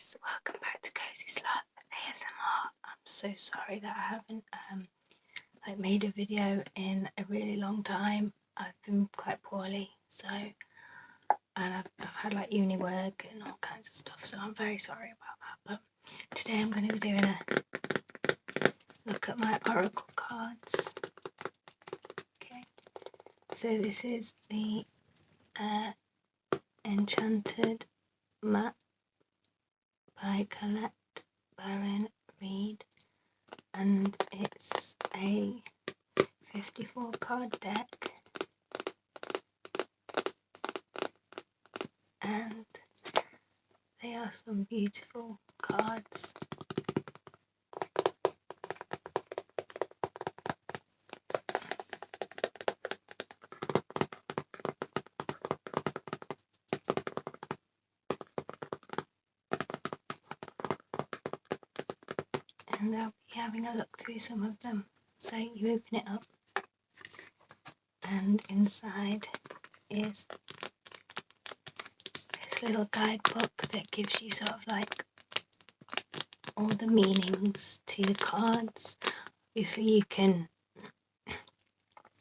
guys, welcome back to Cozy Sloth ASMR. I'm so sorry that I haven't made a video in a really long time. I've been quite poorly, and I've had uni work and all kinds of stuff, so I'm very sorry about that. But today I'm going to be doing a look at my oracle cards. Okay, so this is the Enchanted Map by Colette Baron Reid, and it's a 54 card deck, and they are some beautiful cards. And I'll be having a look through some of them. So you open it up, and inside is this little guidebook that gives you sort of all the meanings to the cards. Obviously you can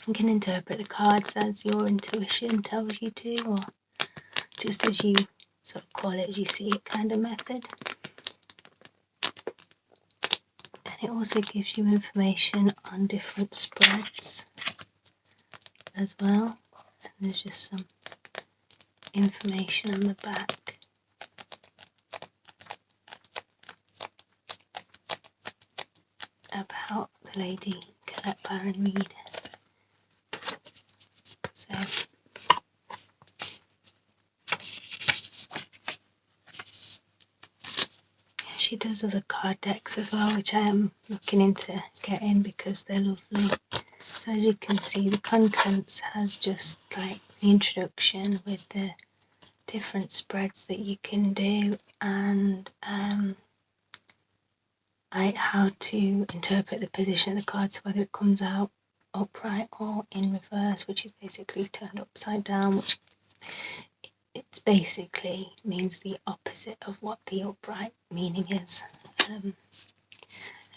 interpret the cards as your intuition tells you to, or just as you sort of call it as you see it kind of method. It also gives you information on different spreads as well, and there's just some information on the back. About the lady Colette Baron Reid. So she does other card decks as well, which I am looking into getting because they're lovely. So as you can see, the contents has just the introduction with the different spreads that you can do, and how to interpret the position of the cards, whether it comes out upright or in reverse, which is basically turned upside down, which it basically means the opposite of what the upright meaning is. And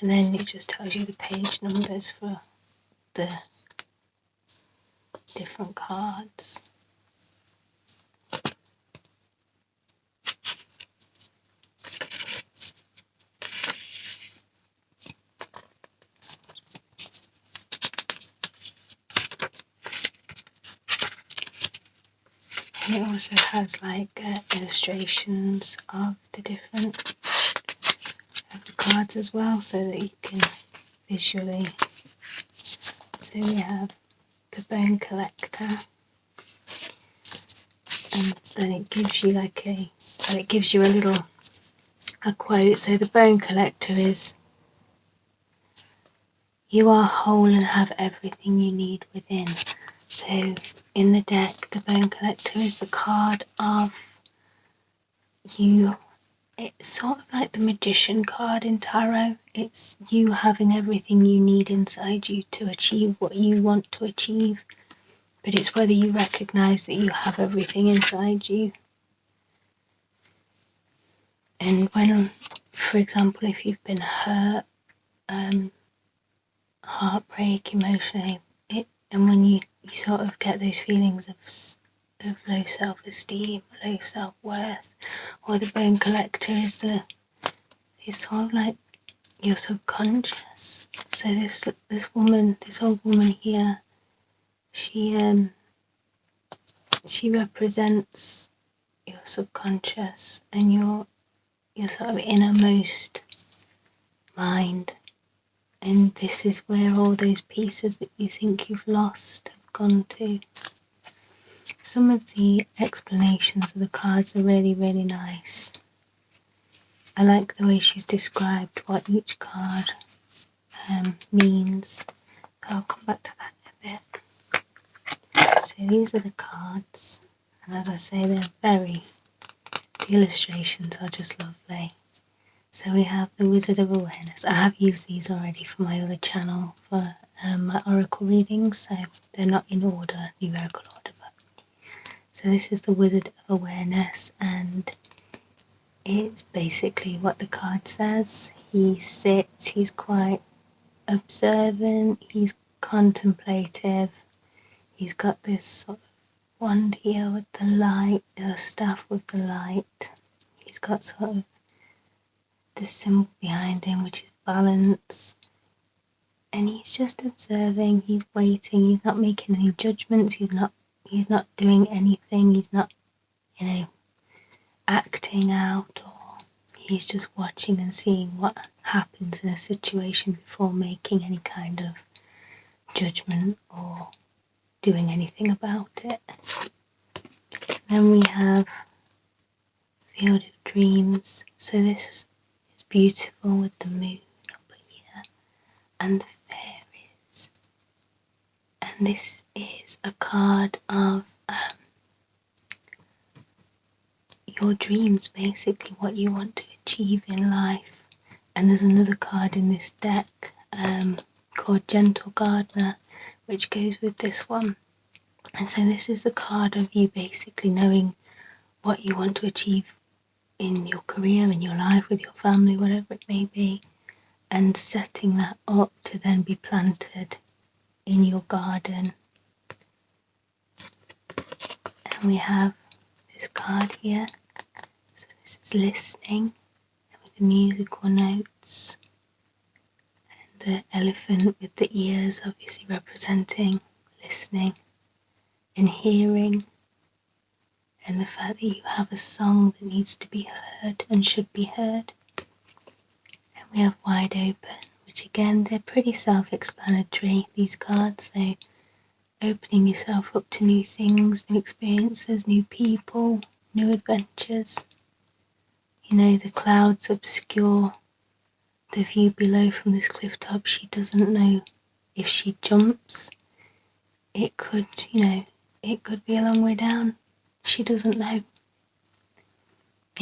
then it just tells you the page numbers for the different cards. And it also has illustrations of the different cards as well, so that you can visually. So we have the Bone Collector, and then it gives you a quote. So the Bone Collector is, "You are whole and have everything you need within." So in the deck, the Bone Collector is the card of you. It's sort of like the Magician card in tarot. It's you having everything you need inside you to achieve what you want to achieve. But it's whether you recognise that you have everything inside you. And when, for example, if you've been hurt, heartbreak, emotionally, and when you sort of get those feelings of low self-esteem, low self-worth, or the Bone Collector is sort of like your subconscious. So this old woman here, she represents your subconscious and your sort of innermost mind, and this is where all those pieces that you think you've lost have gone to. Some of the explanations of the cards are really, really nice. I like the way she's described what each card means. I'll come back to that in a bit. So these are the cards, and as I say, the illustrations are just lovely. So we have the Wizard of Awareness. I have used these already for my other channel for my oracle readings, so they're not in order, numerical order. So this is the Wizard of Awareness, and it's basically what the card says. He sits, he's quite observant, he's contemplative, he's got this sort of wand here with the light, a staff with the light. He's got sort of the symbol behind him, which is balance. And he's just observing, he's waiting, he's not making any judgments, he's not doing anything, he's not, acting out, or he's just watching and seeing what happens in a situation before making any kind of judgment or doing anything about it. Then we have Field of Dreams. So this is beautiful with the moon over here and the fairies. And this is a card of your dreams, basically what you want to achieve in life. And there's another card in this deck called Gentle Gardener, which goes with this one. And so this is the card of you basically knowing what you want to achieve in your career, in your life, with your family, whatever it may be, and setting that up to then be planted in your garden. And we have this card here. So this is listening with the musical notes, and the elephant with the ears obviously representing listening and hearing, and the fact that you have a song that needs to be heard and should be heard. And we have Wide Open, which again, they're pretty self-explanatory, these cards. So opening yourself up to new things, new experiences, new people, new adventures. The clouds obscure the view below from this cliff top. She doesn't know if she jumps. It could, it could be a long way down. She doesn't know.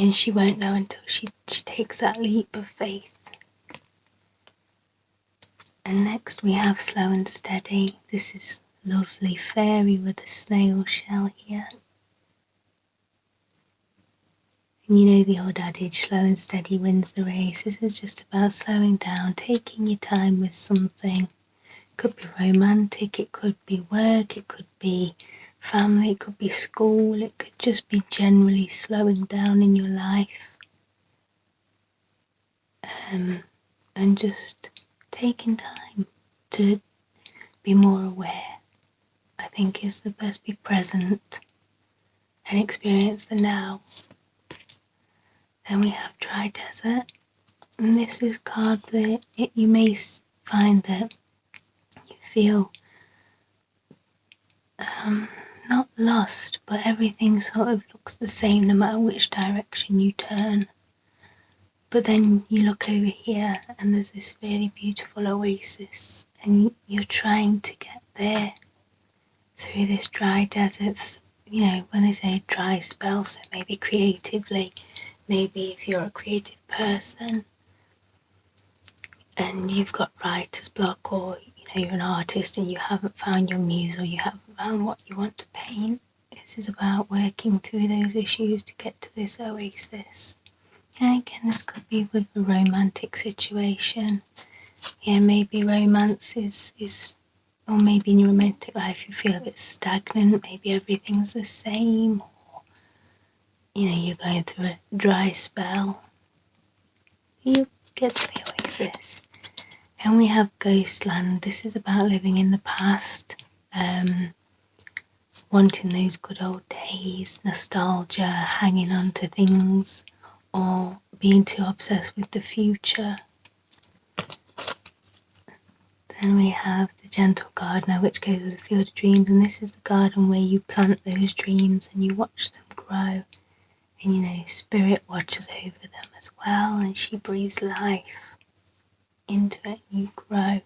And she won't know until she takes that leap of faith. And next we have Slow and Steady. This is lovely fairy with a snail shell here. And the old adage, slow and steady wins the race. This is just about slowing down, taking your time with something. It could be romantic, it could be work, it could be family, it could be school, it could just be generally slowing down in your life. And just taking time to be more aware, I think, is the best. Be present and experience the now. Then we have Dry Desert, and this is a card that you may find that you feel not lost, but everything sort of looks the same no matter which direction you turn. But then you look over here and there's this really beautiful oasis, and you're trying to get there through this dry desert. When they say dry spell, so maybe creatively, maybe if you're a creative person and you've got writer's block, or you're an artist and you haven't found your muse, or you haven't found what you want to paint. This is about working through those issues to get to this oasis. And again, this could be with a romantic situation. Maybe romance is or maybe in your romantic life you feel a bit stagnant, maybe everything's the same, or you're going through a dry spell. You get to the oasis. And we have Ghostland. This is about living in the past, wanting those good old days, nostalgia, hanging on to things, or being too obsessed with the future. Then we have the Gentle Gardener, which goes with the Field of Dreams, and this is the garden where you plant those dreams and you watch them grow. And Spirit watches over them as well, and she breathes life into it and you grow.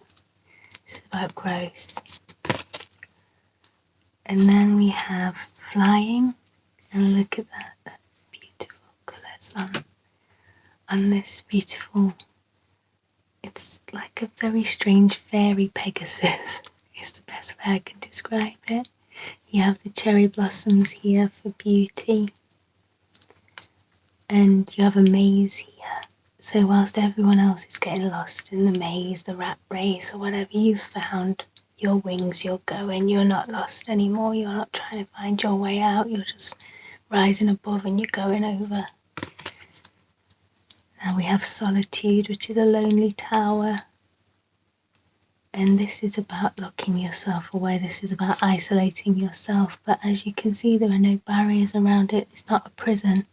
This is about growth. And then we have Flying, and look at that beautiful colours on this beautiful, it's like a very strange fairy Pegasus is the best way I can describe it. You have the cherry blossoms here for beauty. and you have a maze here. So whilst everyone else is getting lost in the maze, the rat race, or whatever you've found your wings, you're going, you're not lost anymore, you're not trying to find your way out, you're just rising above and you're going over. And we have Solitude, which is a lonely tower. And this is about locking yourself away. This is about isolating yourself. But as you can see, there are no barriers around it. It's not a prison.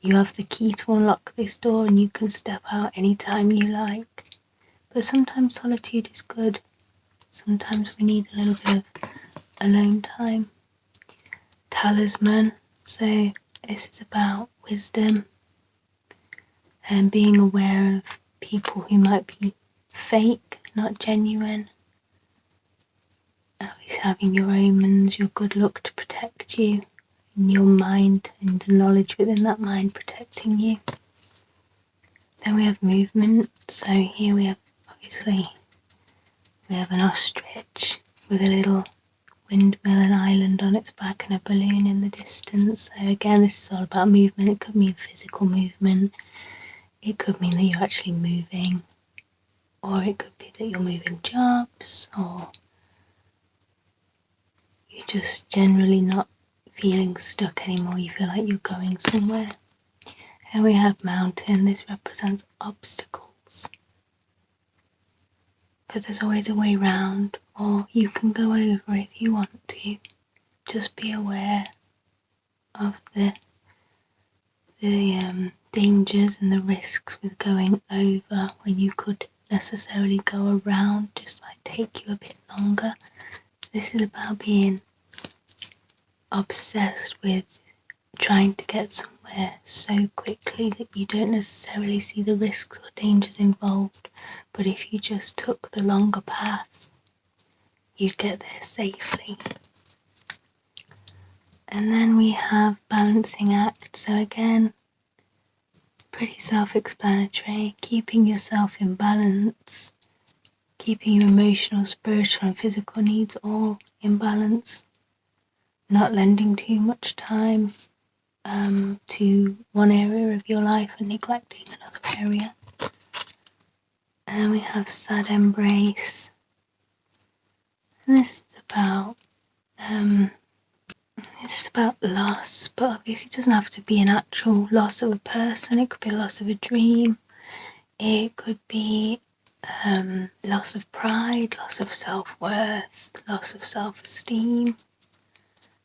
You have the key to unlock this door and you can step out anytime you like. But sometimes solitude is good. Sometimes we need a little bit of alone time. Talisman. So this is about wisdom and being aware of people who might be fake, not genuine. Always having your omens, your good luck to protect you, and your mind and the knowledge within that mind protecting you. Then we have movement. So here we have, obviously, we have an ostrich with a little windmill and island on its back and a balloon in the distance. So again, this is all about movement. It could mean physical movement. It could mean that you're actually moving, or it could be that you're moving jobs, or you're just generally not feeling stuck anymore. You feel like you're going somewhere. And we have mountain. This represents obstacles. But there's always a way round, or you can go over if you want to. Just be aware of the dangers and the risks with going over when you could necessarily go around, just might take you a bit longer. This is about being obsessed with trying to get somewhere so quickly that you don't necessarily see the risks or dangers involved, but if you just took the longer path, you'd get there safely. And then we have balancing act. So again, pretty self-explanatory, keeping yourself in balance, keeping your emotional, spiritual and physical needs all in balance, not lending too much time to one area of your life and neglecting another area. And then we have sad embrace. And this is about loss, but obviously it doesn't have to be an actual loss of a person. It could be loss of a dream. It could be loss of pride, loss of self-worth, loss of self-esteem.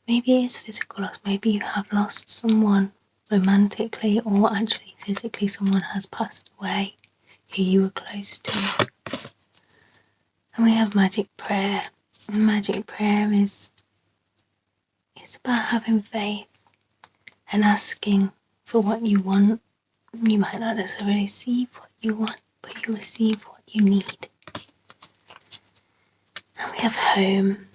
Maybe it is physical loss. Maybe you have lost someone romantically, or actually physically someone has passed away who you were close to. And we have magic prayer. And magic prayer it's about having faith and asking for what you want. You might not necessarily receive what you want, but you receive what you need. And we have home.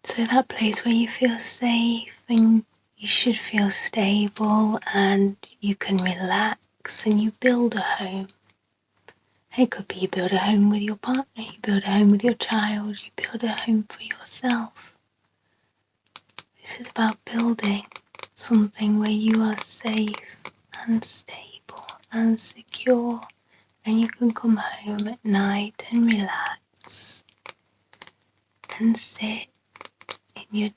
So that place where you feel safe and you should feel stable and you can relax and you build a home. It could be you build a home with your partner, you build a home with your child, you build a home for yourself. This is about building something where you are safe and stable and secure, and you can come home at night and relax and sit in your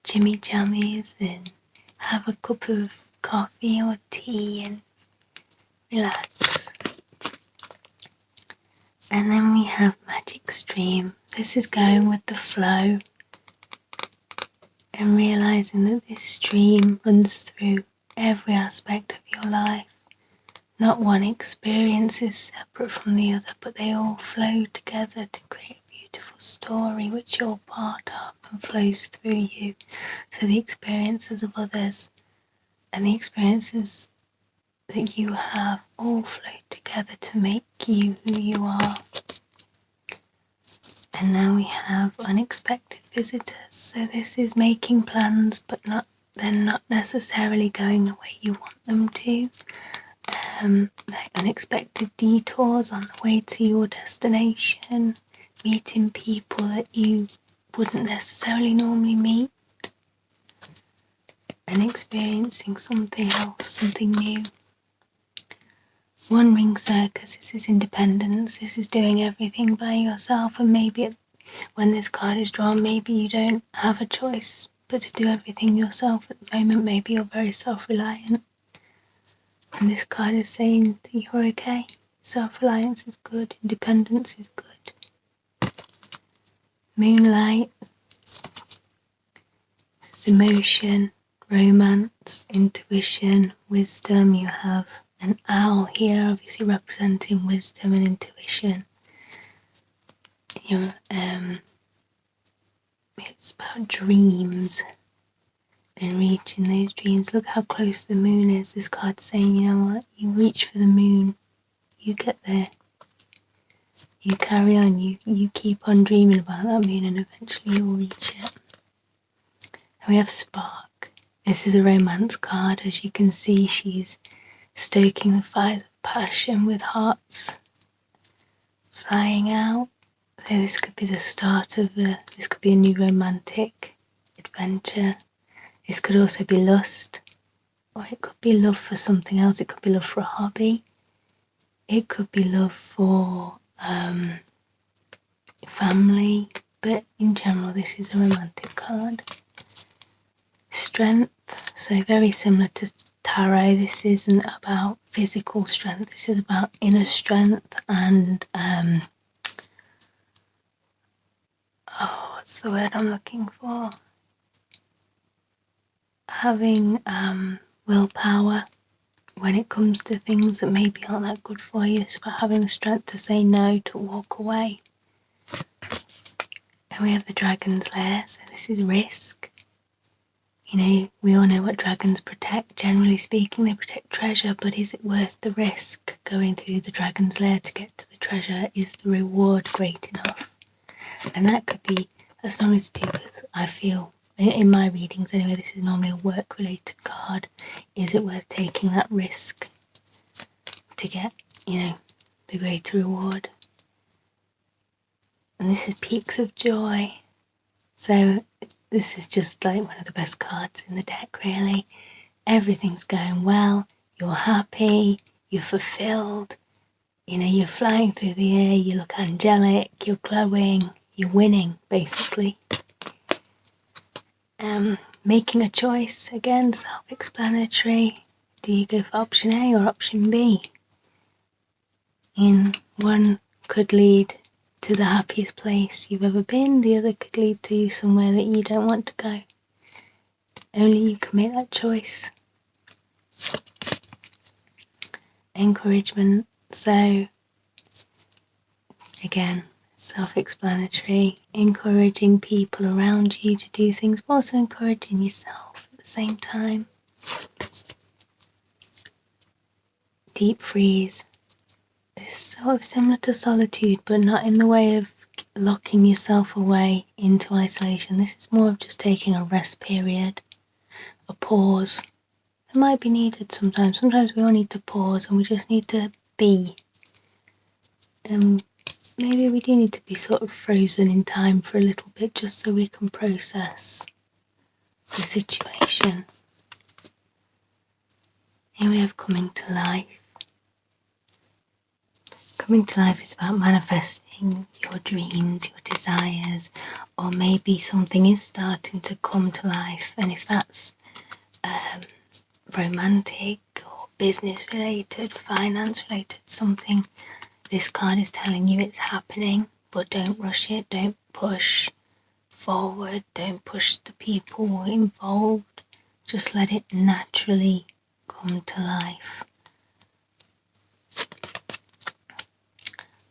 jimmy jammies and have a cup of coffee or tea and relax. And then we have magic stream. This is going with the flow and realizing that this stream runs through every aspect of your life. Not one experience is separate from the other, but they all flow together to create a beautiful story which you're part of and flows through you. So the experiences of others and the experiences that you have all flow together to make you who you are. And now we have unexpected visitors. So this is making plans, but then not necessarily going the way you want them to. Like unexpected detours on the way to your destination, meeting people that you wouldn't necessarily normally meet, and experiencing something else, something new. One ring circus, this is independence, this is doing everything by yourself, and maybe when this card is drawn, maybe you don't have a choice but to do everything yourself at the moment. Maybe you're very self-reliant, and this card is saying that you're okay. Self-reliance is good, independence is good. Moonlight, it's emotion, romance, intuition, wisdom. You have an owl here, obviously representing wisdom and intuition. It's about dreams and reaching those dreams. Look how close the moon is. This card's saying, you know what, you reach for the moon, you get there, you carry on, you keep on dreaming about that moon, and eventually you'll reach it. And we have spark. This is a romance card. As you can see, she's stoking the fires of passion with hearts flying out. So this could be the start of this could be a new romantic adventure. This could also be lust, or it could be love for something else. It could be love for a hobby. It could be love for family, but in general this is a romantic card. Strength, so very similar to tarot. This isn't about physical strength, this is about inner strength and what's the word I'm looking for? Having willpower when it comes to things that maybe aren't that good for you. It's about having the strength to say no, to walk away. And we have the dragon's lair, so this is risk. You know, we all know what dragons protect. Generally speaking, they protect treasure, but is it worth the risk going through the dragon's lair to get to the treasure? Is the reward great enough? And that could be, that's normally to do with, I feel, in my readings anyway, this is normally a work-related card. Is it worth taking that risk to get, you know, the greater reward? And this is Peaks of Joy. So this is just like one of the best cards in the deck, really. Everything's going well, you're happy, you're fulfilled, you know, you're flying through the air, you look angelic, you're glowing, you're winning, basically. Making a choice, again, self-explanatory. Do you go for option A or option B? In one could lead to the happiest place you've ever been, the other could lead to you somewhere that you don't want to go. Only you can make that choice. Encouragement, so again, self-explanatory, encouraging people around you to do things, but also encouraging yourself at the same time. Deep freeze, this sort of similar to solitude, but not in the way of locking yourself away into isolation. This is more of just taking a rest period, a pause. It might be needed sometimes. Sometimes we all need to pause and we just need to be. Maybe we do need to be sort of frozen in time for a little bit just so we can process the situation. Here we have coming to life. Coming to life is about manifesting your dreams, your desires, or maybe something is starting to come to life. And if that's romantic or business related, finance related, something, this card is telling you it's happening, but don't rush it, don't push forward, don't push the people involved, just let it naturally come to life.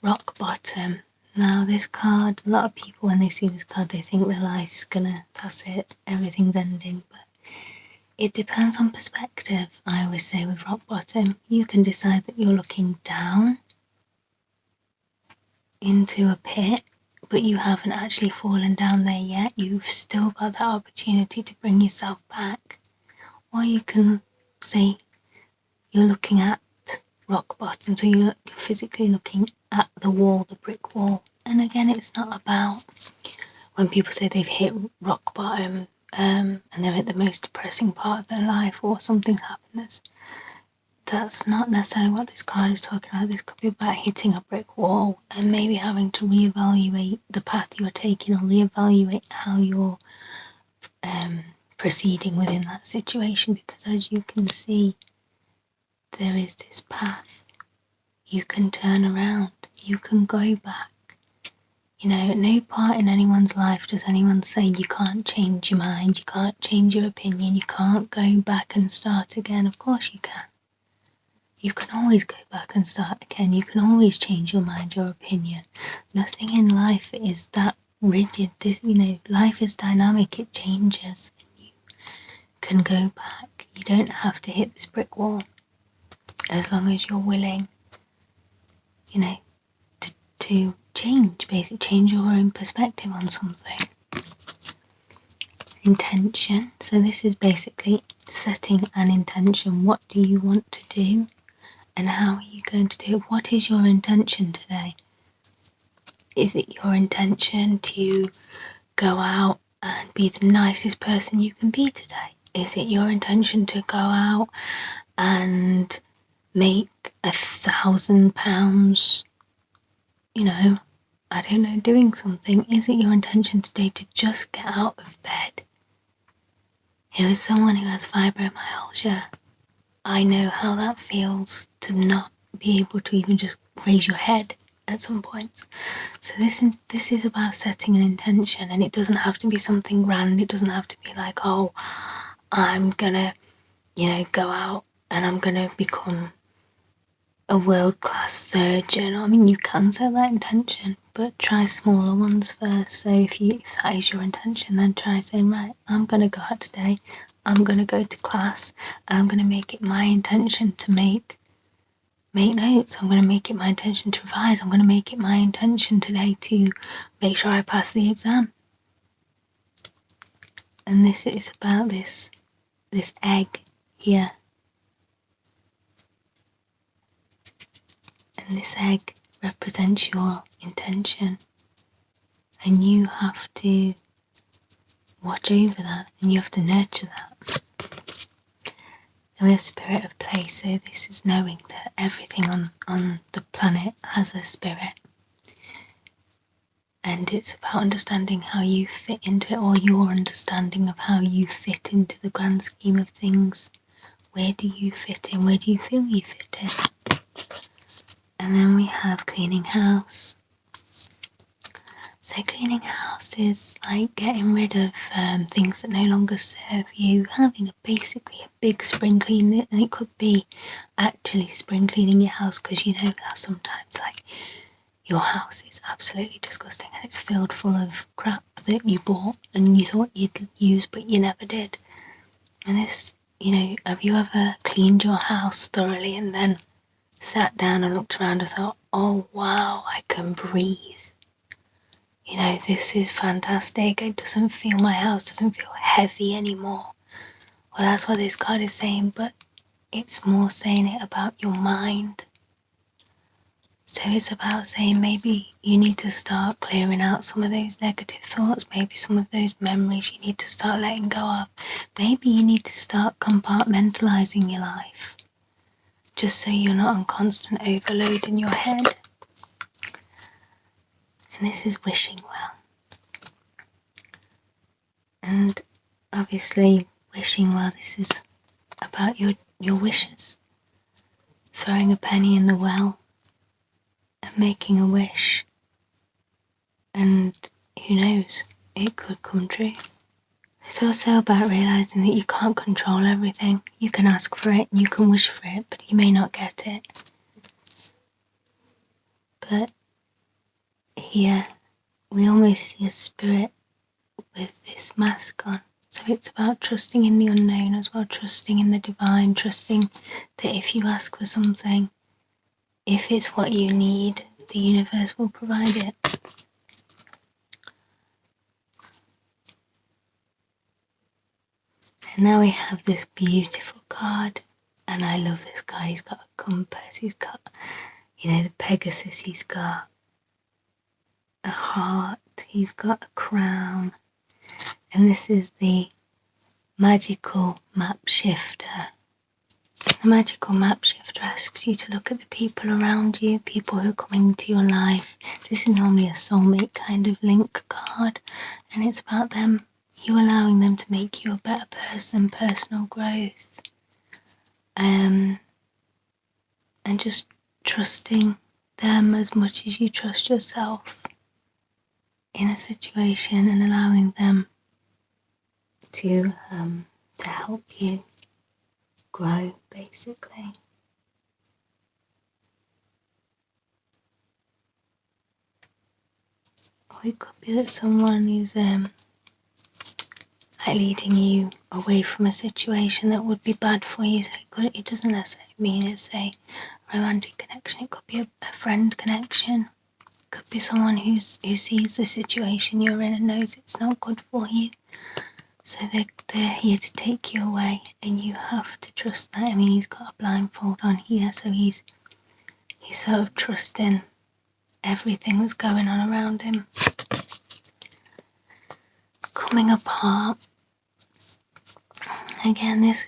Rock bottom. Now this card, a lot of people when they see this card they think their life's that's it, everything's ending, but it depends on perspective. I always say with rock bottom, you can decide that you're looking down into a pit, but you haven't actually fallen down there yet. You've still got that opportunity to bring yourself back. Or you can say you're looking at rock bottom, so you're physically looking at the wall, the brick wall. And again, it's not about when people say they've hit rock bottom and they're at the most depressing part of their life or something's happened. that's not necessarily what this card is talking about. This could be about hitting a brick wall and maybe having to reevaluate the path you're taking, or reevaluate how you're proceeding within that situation, because as you can see, there is this path. You can turn around, you can go back. You know, at no part in anyone's life does anyone say you can't change your mind, you can't change your opinion, you can't go back and start again. Of course you can. You can always go back and start again. You can always change your mind, your opinion. Nothing in life is that rigid. Life is dynamic, it changes. You can go back. You don't have to hit this brick wall as long as you're willing, to change, basically change your own perspective on something. Intention. So this is basically setting an intention. What do you want to do? And how are you going to do it? What is your intention today? Is it your intention to go out and be the nicest person you can be today? Is it your intention to go out and make £1,000, doing something? Is it your intention today to just get out of bed? Here is someone who has fibromyalgia. I know how that feels to not be able to even just raise your head at some points. So this is about setting an intention, and it doesn't have to be something grand. It doesn't have to be like, oh, I'm gonna, go out and I'm gonna become a world-class surgeon. I mean, you can set that intention, but try smaller ones first. So if that is your intention, then try saying, right, I'm gonna go out today, I'm gonna go to class, and I'm gonna make it my intention to make notes. I'm going to make it my intention to revise. I'm going to make it my intention today to make sure I pass the exam. And this is about this egg here. And this egg represents your intention. And you have to watch over that, and you have to nurture that. And we have spirit of place, so this is knowing that everything on the planet has a spirit. And it's about understanding how you fit into it, or your understanding of how you fit into the grand scheme of things. Where do you fit in? Where do you feel you fit in? And then we have cleaning house. So cleaning house is like getting rid of things that no longer serve you, having basically a big spring clean, and it could be actually spring cleaning your house, because you know how sometimes your house is absolutely disgusting and it's filled full of crap that you bought and you thought you'd use but you never did. And this, have you ever cleaned your house thoroughly and then sat down and looked around and thought, oh wow, I can breathe. This is fantastic. My house doesn't feel heavy anymore. Well, that's what this card is saying, but it's more saying it about your mind. So it's about saying maybe you need to start clearing out some of those negative thoughts, maybe some of those memories you need to start letting go of. Maybe you need to start compartmentalizing your life, just so you're not on constant overload in your head. And this is wishing well. And obviously, wishing well, this is about your wishes. Throwing a penny in the well and making a wish. And who knows, it could come true. It's also about realising that you can't control everything. You can ask for it, you can wish for it, but you may not get it. But here, we almost see a spirit with this mask on. So it's about trusting in the unknown as well, trusting in the divine, trusting that if you ask for something, if it's what you need, the universe will provide it. And now we have this beautiful card, and I love this card. He's got a compass, he's got, the Pegasus, he's got a heart, he's got a crown, and this is the magical map shifter. The magical map shift asks you to look at the people around you, people who are coming into your life. This is normally a soulmate kind of link card, and it's about them, you allowing them to make you a better person, personal growth, and just trusting them as much as you trust yourself in a situation, and allowing them to help you grow, basically. Or it could be that someone is leading you away from a situation that would be bad for you. So it doesn't necessarily mean it's a romantic connection. It could be a friend connection. It could be someone who sees the situation you're in and knows it's not good for you. So they're here to take you away, and you have to trust that. I mean, he's got a blindfold on here, so he's sort of trusting everything that's going on around him. Coming apart. Again, this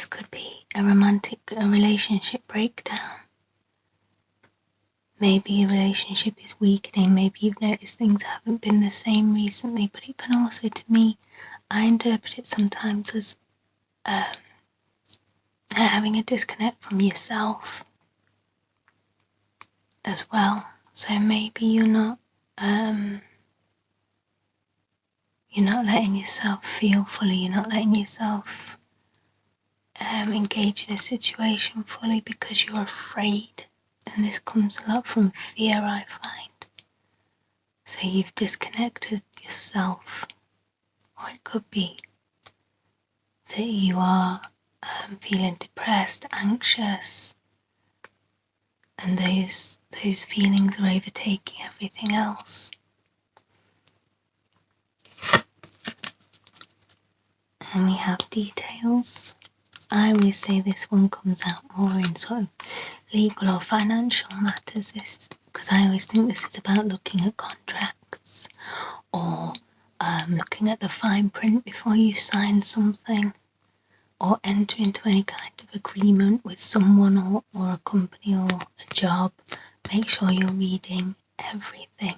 could be a relationship breakdown. Maybe a relationship is weakening. Maybe you've noticed things haven't been the same recently. But it can also, to me, I interpret it sometimes as having a disconnect from yourself as well. So maybe you're not letting yourself feel fully. You're not letting yourself engage in a situation fully because you're afraid. And this comes a lot from fear, I find. So you've disconnected yourself. Or it could be that you are feeling depressed, anxious, and those feelings are overtaking everything else. And we have details. I always say this one comes out more in sort of legal or financial matters, because I always think this is about looking at contracts or looking at the fine print before you sign something or enter into any kind of agreement with someone or a company or a job. Make sure you're reading everything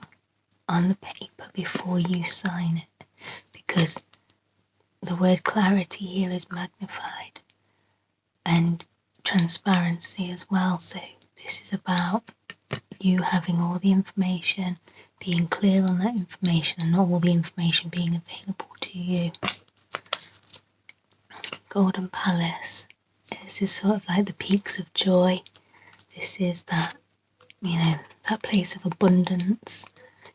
on the paper before you sign it, because the word clarity here is magnified, and transparency as well. So this is about you having all the information, being clear on that information, and not all the information being available to you. Golden Palace. This is sort of like the peaks of joy. This is that, that place of abundance.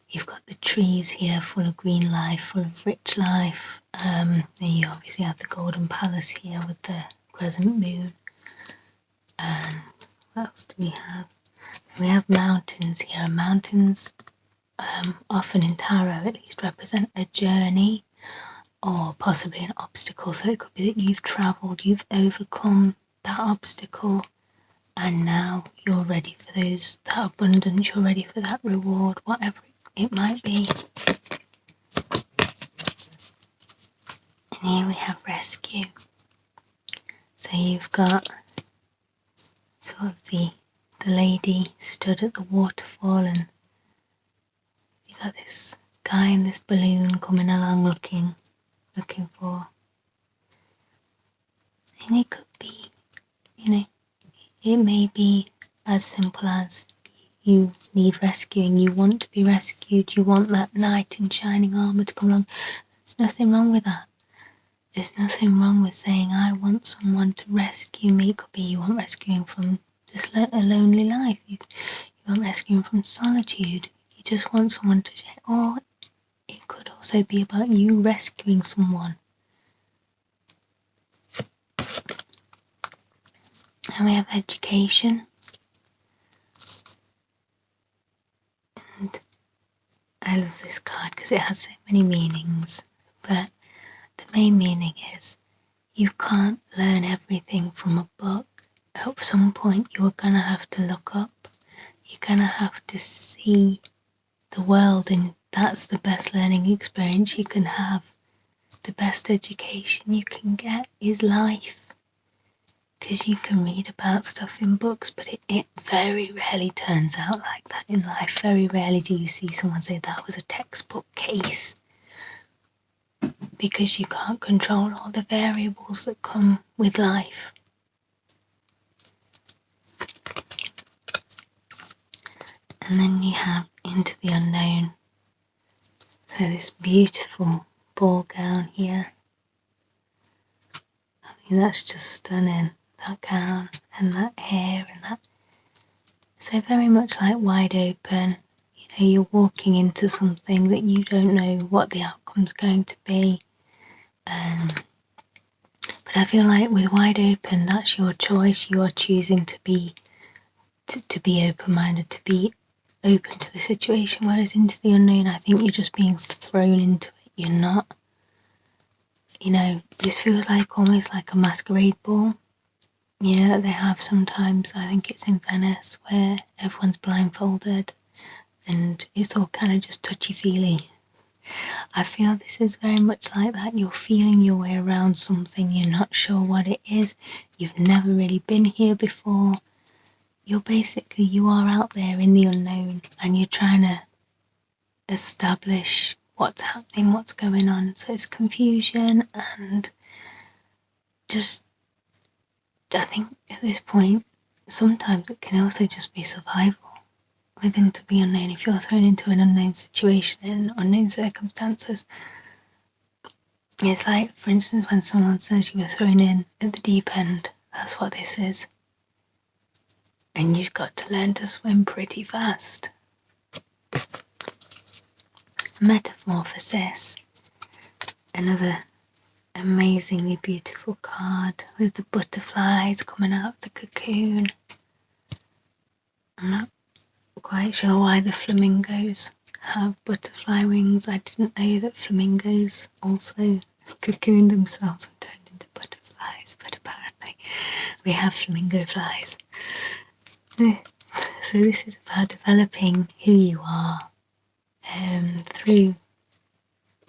You've got the trees here full of green life, full of rich life. Then you obviously have the Golden Palace here with the crescent moon. And what else do we have? We have mountains here. Mountains often in tarot at least represent a journey or possibly an obstacle. So it could be that you've travelled, you've overcome that obstacle, and now you're ready for that abundance, you're ready for that reward, whatever it might be. And here we have rescue. So you've got sort of the lady stood at the waterfall, and you got this guy in this balloon coming along looking for. And it could be, it may be as simple as you need rescuing, you want to be rescued, you want that knight in shining armour to come along. There's nothing wrong with that. There's nothing wrong with saying, I want someone to rescue me. It could be you want rescuing from just a lonely life. You want rescuing from solitude. You just want someone to share. Or it could also be about you rescuing someone. And we have education. And I love this card because it has so many meanings. But the main meaning is you can't learn everything from a book. At some point you are going to have to look up. You're going to have to see the world, and that's the best learning experience you can have. The best education you can get is life. because you can read about stuff in books, but it very rarely turns out like that in life. Very rarely do you see someone say that was a textbook case, because you can't control all the variables that come with life. And then you have Into the Unknown. So this beautiful ball gown here. I mean, that's just stunning. That gown and that hair and that. So very much like Wide Open. You know, you're walking into something that you don't know what the outcome's going to be. But I feel like with Wide Open, that's your choice. You are choosing to be open-minded, to be open to the situation. Whereas Into the Unknown, I think you're just being thrown into it. You're not. You know, this feels like almost like a masquerade ball. Yeah, they have sometimes. I think it's in Venice where everyone's blindfolded and it's all kind of just touchy-feely. I feel this is very much like that. You're feeling your way around something, you're not sure what it is, you've never really been here before. You are out there in the unknown and you're trying to establish what's happening, what's going on. So it's confusion and just, I think at this point, sometimes it can also just be survival. With Into the Unknown, if you're thrown into an unknown situation in unknown circumstances, it's like, for instance, when someone says you were thrown in at the deep end, that's what this is. And you've got to learn to swim pretty fast. Metamorphosis, another amazingly beautiful card with the butterflies coming out of the cocoon. I'm not quite sure why the flamingos have butterfly wings. I didn't know that flamingos also cocoon themselves and turned into butterflies, but apparently we have flamingo flies. So this is about developing who you are through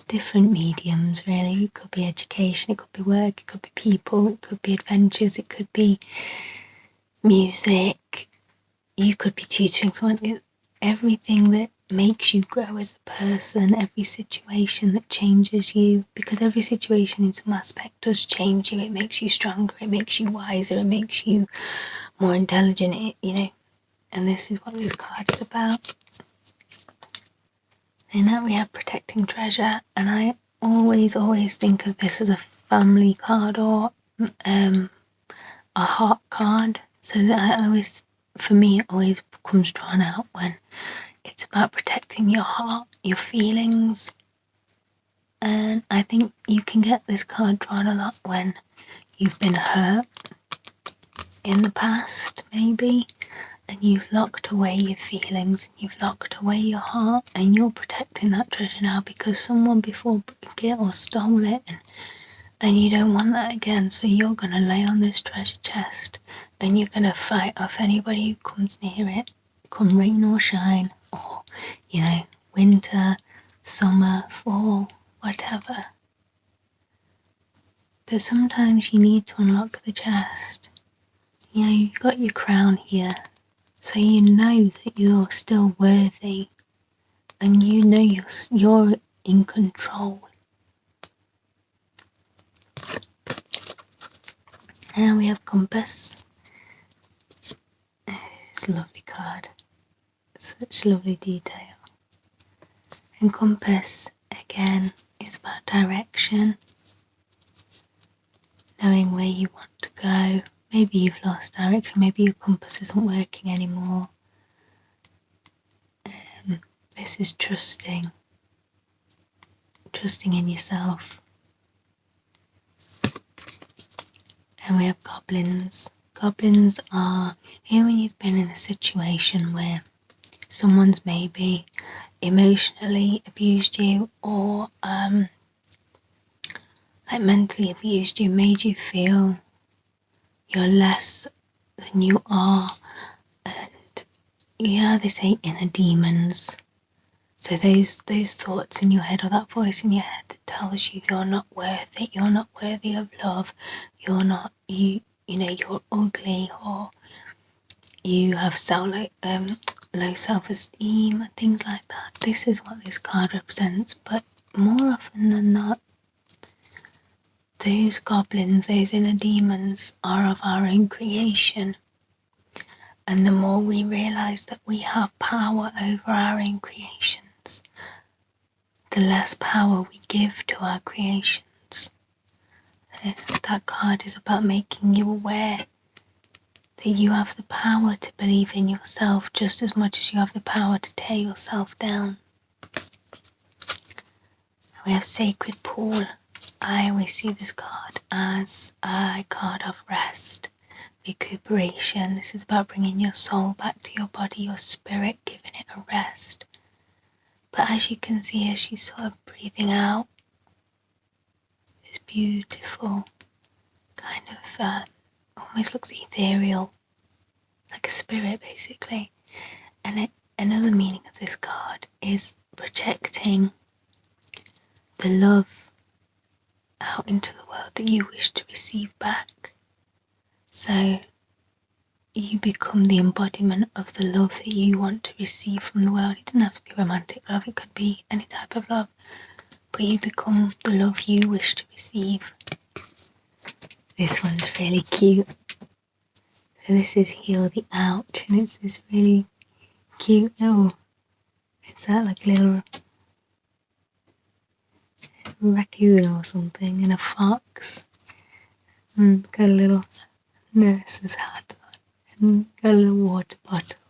different mediums, really. It could be education, it could be work, it could be people, it could be adventures, it could be music, you could be tutoring someone. Everything that makes you grow as a person, every situation that changes you, because every situation in some aspect does change you. It makes you stronger, it makes you wiser, it makes you more intelligent, you know. And this is what this card is about. And now we have Protecting Treasure, and I always think of this as a family card or a heart card. So that for me, it always comes drawn out when it's about protecting your heart, your feelings. And I think you can get this card drawn a lot when you've been hurt in the past, maybe, and you've locked away your feelings and you've locked away your heart, and you're protecting that treasure now because someone before broke it or stole it, and you don't want that again. So you're going to lay on this treasure chest and you're going to fight off anybody who comes near it, come rain or shine, or, you know, winter, summer, fall, whatever. But sometimes you need to unlock the chest. You know, you've got your crown here, so you know that you're still worthy, and you know you're in control. Now we have Compass. It's a lovely card. Such lovely detail. And Compass, again, is about direction. Knowing where you want to go. Maybe you've lost direction, maybe your compass isn't working anymore. This is trusting in yourself. And we have Goblins. Goblins are here when you've been in a situation where someone's maybe emotionally abused you or like mentally abused you, made you feel you're less than you are. And yeah, they say inner demons. So those thoughts in your head, or that voice in your head that tells you you're not worth it, you're not worthy of love, you're not, you you're ugly, or you have low self-esteem and things like that. This is what this card represents. But more often than not, those goblins, those inner demons, are of our own creation. And the more we realize that we have power over our own creations, the less power we give to our creations. That card is about making you aware that you have the power to believe in yourself just as much as you have the power to tear yourself down. We have Sacred Pool. I always see this card as a card of rest, recuperation. This is about bringing your soul back to your body, your spirit, giving it a rest. But as you can see, as she's sort of breathing out, this beautiful kind of almost looks ethereal, like a spirit basically. And another meaning of this card is projecting the love out into the world that you wish to receive back. So you become the embodiment of the love that you want to receive from the world. It doesn't have to be romantic love, it could be any type of love, but you become the love you wish to receive. This one's really cute. So this is Heal the Ouch, and it's this really cute little, it's that like little raccoon or something, and a fox, and got a little nurse's hat on, and got a little water bottle.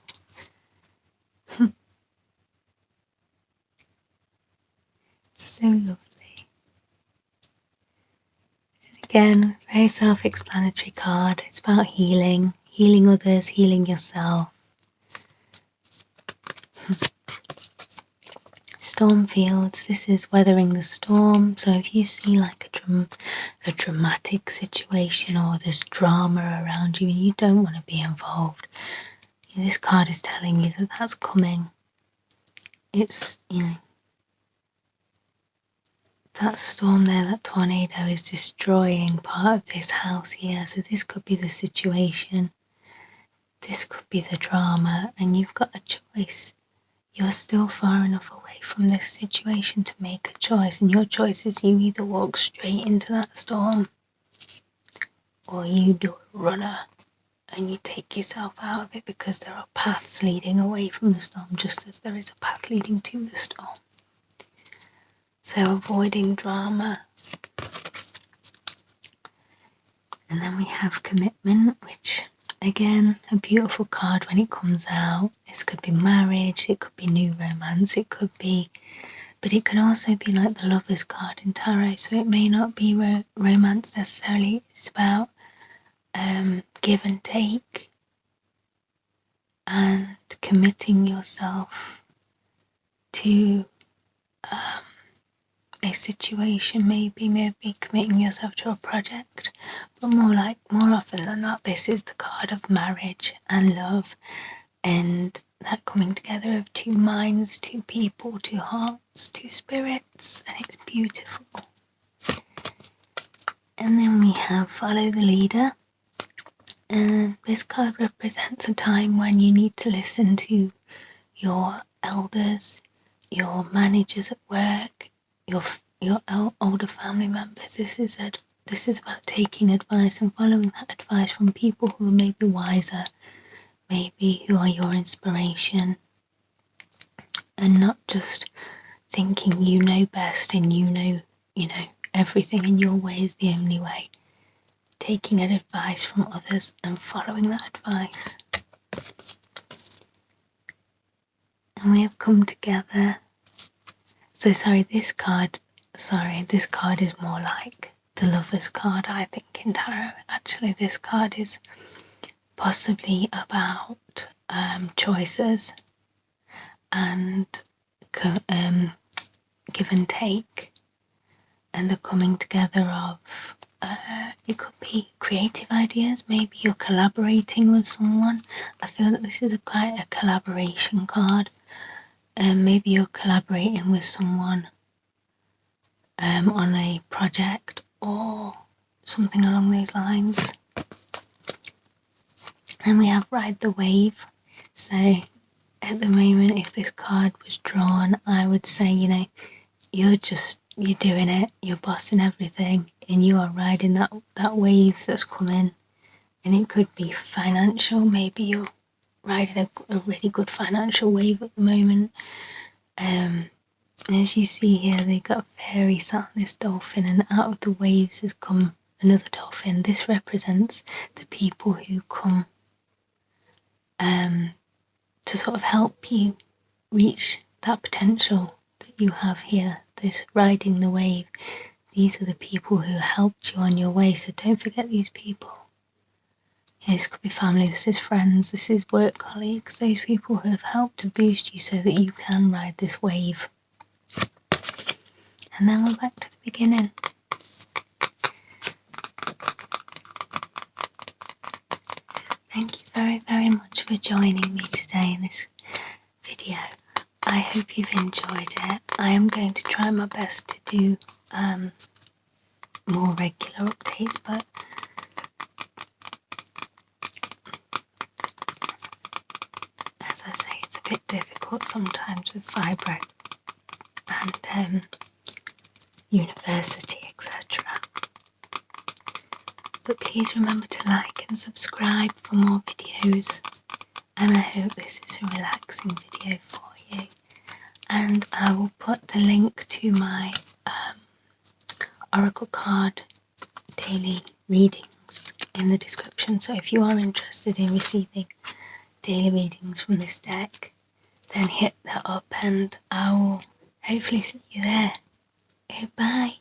So lovely. Again, very self-explanatory card. It's about healing others, healing yourself. Stormfields, this is weathering the storm. So if you see like a dramatic situation, or there's drama around you and you don't want to be involved, this card is telling you that that's coming. It's, that storm there, that tornado is destroying part of this house here. So this could be the situation. This could be the drama, and you've got a choice. You're still far enough away from this situation to make a choice, and your choice is you either walk straight into that storm, or you do a runner and you take yourself out of it, because there are paths leading away from the storm just as there is a path leading to the storm. So avoiding drama. And then we have Commitment, which again, a beautiful card when it comes out. This could be marriage, it could be new romance, it could be, but it can also be like the Lover's card in tarot. So it may not be romance necessarily. It's about give and take, and committing yourself to a situation, maybe committing yourself to a project, but more often than not, this is the card of marriage and love, and that coming together of two minds, two people, two hearts, two spirits, and it's beautiful. And then we have Follow the Leader, and this card represents a time when you need to listen to your elders, your managers at work, your older family members. This is about taking advice and following that advice from people who are maybe wiser, maybe who are your inspiration, and not just thinking you know best and you know everything and your way is the only way. Taking advice from others and following that advice. And we have Come Together. So this card is more like the Lover's card, I think, in tarot. Actually, this card is possibly about choices and give and take, and the coming together of it could be creative ideas. Maybe you're collaborating with someone. I feel that this is quite a collaboration card. Maybe you're collaborating with someone on a project or something along those lines. Then we have Ride the Wave. So at the moment, if this card was drawn, I would say, you're doing it, you're bossing everything, and you are riding that wave that's coming. And it could be financial, maybe you're riding a really good financial wave at the moment. As you see here, they've got a fairy sat on this dolphin, and out of the waves has come another dolphin. This represents the people who come to sort of help you reach that potential that you have here, this riding the wave. These are the people who helped you on your way, so don't forget these people. This could be family, this is friends, this is work colleagues, those people who have helped to boost you so that you can ride this wave. And then we're back to the beginning. Thank you very, very much for joining me today in this video. I hope you've enjoyed it. I am going to try my best to do more regular updates, but as I say, it's a bit difficult sometimes with fibro and university, etc. But please remember to like and subscribe for more videos, and I hope this is a relaxing video for you. And I will put the link to my Oracle card daily readings in the description, so if you are interested in receiving daily readings from this deck, then hit that up and I will hopefully see you there. Goodbye.